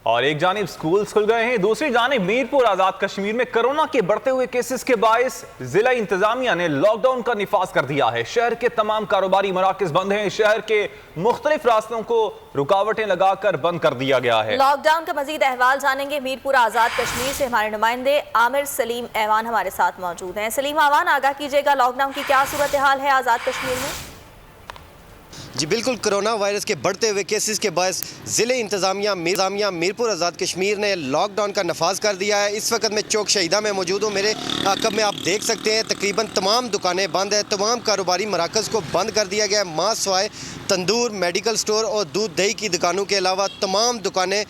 और एक जानिब स्कूल खुल गए हैं, दूसरी जानिब मीरपुर आजाद कश्मीर में कोरोना के बढ़ते हुए केसेस के बायस जिला इंतजामिया ने लॉकडाउन का निफाज कर दिया है। शहर के तमाम कारोबारी मराकज बंद हैं। शहर के मुख्तलिफ रास्तों को रुकावटें लगाकर बंद कर दिया गया है। लॉकडाउन का मजीद अहवाल जानेंगे मीरपुर आजाद कश्मीर से हमारे नुमाइंदे आमिर सलीम ऐवान हमारे साथ मौजूद हैं। सलीम ऐवान, आगाह कीजिएगा, लॉकडाउन की क्या सूरत हाल है आजाद कश्मीर में? जी बिल्कुल, कोरोना वायरस के बढ़ते हुए केसेस के बायस ज़िले इंतज़ामिया मीरपुर आज़ाद कश्मीर ने लॉकडाउन का नफाज कर दिया है। इस वक्त मैं चौक शहीदा में मौजूद हूँ। मेरे आकब में आप देख सकते हैं तकरीबन तमाम दुकानें बंद हैं। तमाम कारोबारी मराकज़ को बंद कर दिया गया है। मां सवाए तंदूर, मेडिकल स्टोर और दूध दही की दुकानों के अलावा तमाम दुकानें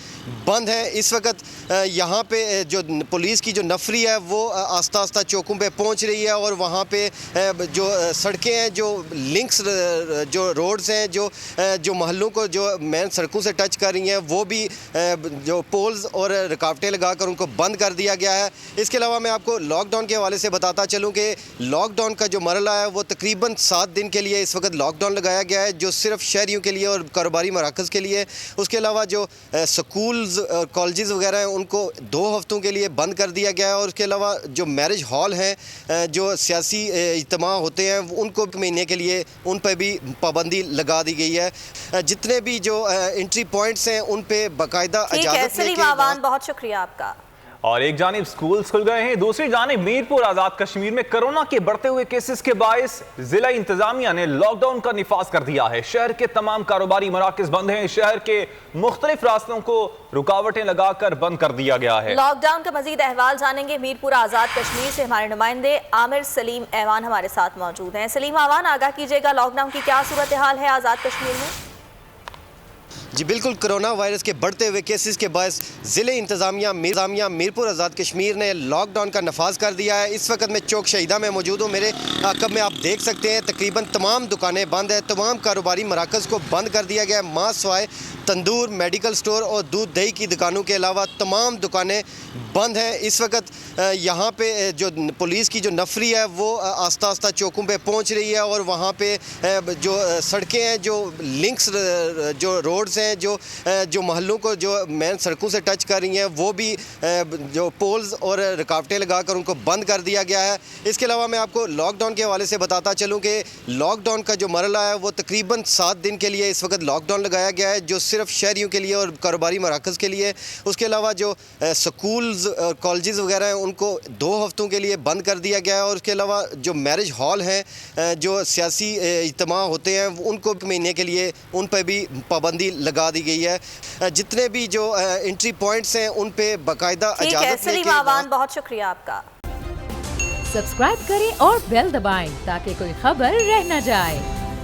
बंद हैं। इस वक्त यहाँ पे जो पुलिस की जो नफरी है वो आस्ता आस्ता चौकों पे पहुँच रही है और वहाँ पे जो सड़कें हैं, जो लिंक्स, जो रोड्स हैं, जो महलों को जो मेन सड़कों से टच कर रही हैं, वो भी जो पोल्स और रुकावटें लगाकर उनको बंद कर दिया गया है। इसके अलावा मैं आपको लॉकडाउन के हवाले से बताता चलूँ कि लॉकडाउन का जो मरला है वो तकरीबन 7 दिन के लिए इस वक्त लॉकडाउन लगाया गया है, जो सिर्फ शहरियों के लिए और कारोबारी मराकज़ के लिए। उसके अलावा जो स्कूल्स और कॉलेजेस वगैरह हैं उनको 2 हफ्तों के लिए बंद कर दिया गया है। और उसके अलावा जो मैरिज हॉल हैं, जो सियासी इज्तिमा होते हैं, उनको महीने के लिए उन पर भी पाबंदी लगा दी गई है। जितने भी जो एंट्री पॉइंट्स हैं उन पे बाकायदा इजाज़त लेके। बहुत शुक्रिया आपका। और एक जानिब स्कूल खुल गए हैं, दूसरी जानिब मीरपुर आजाद कश्मीर में कोरोना के बढ़ते हुए केसेस के बायस जिला इंतजामिया ने लॉकडाउन का निफाज कर दिया है। शहर के तमाम कारोबारी मराकज बंद हैं। शहर के मुख्तलिफ रास्तों को रुकावटें लगाकर बंद कर दिया गया है। लॉकडाउन का मजीद अहवाल जानेंगे मीरपुर आजाद कश्मीर से हमारे नुमाइंदे आमिर सलीम ऐवान हमारे साथ मौजूद हैं। सलीम ऐवान, आगाह कीजिएगा, लॉकडाउन की क्या सूरत हाल है आजाद कश्मीर में? जी बिल्कुल, कोरोना वायरस के बढ़ते हुए केसेस के बायस ज़िले इंतज़ामिया मीरपुर आज़ाद कश्मीर ने लॉकडाउन का नफाज कर दिया है। इस वक्त मैं चौक शहीदा में मौजूद हूँ। मेरे आकब में आप देख सकते हैं तकरीबन तमाम दुकानें बंद हैं। तमाम कारोबारी मराकज़ को बंद कर दिया गया है। मां सवाए तंदूर, मेडिकल स्टोर और दूध दही की दुकानों के अलावा तमाम दुकानें बंद हैं। इस वक्त यहाँ पे जो पुलिस की जो नफरी है वो आस्ता आस्ता चौकों पे पहुँच रही है और वहाँ पे जो सड़कें हैं, जो लिंक्स, जो रोड्स हैं, जो महलों को जो मेन सड़कों से टच कर रही हैं, वो भी जो पोल्स और रुकावटें लगाकर उनको बंद कर दिया गया है। इसके अलावा मैं आपको लॉकडाउन के हवाले से बताता चलूँ कि लॉकडाउन का जो मरला है वो तकरीबन 7 दिन के लिए इस वक्त लॉकडाउन लगाया गया है, जो सिर्फ शहरियों के लिए और कारोबारी मराकज़ के लिए। उसके अलावा जो स्कूल्स और कॉलेजेस वगैरह हैं उनको 2 हफ्तों के लिए बंद कर दिया गया है। और उसके अलावा जो मैरिज हॉल हैं, जो सियासी इज्तिमा होते हैं, उनको महीने के लिए उन पर भी पाबंदी लगा दी गई है। जितने भी जो एंट्री पॉइंट्स हैं उन पे बाकायदा इजाज़त लेके। बहुत शुक्रिया आपका। सब्सक्राइब करें और बेल दबाएं ताकि कोई खबर रह न जाए।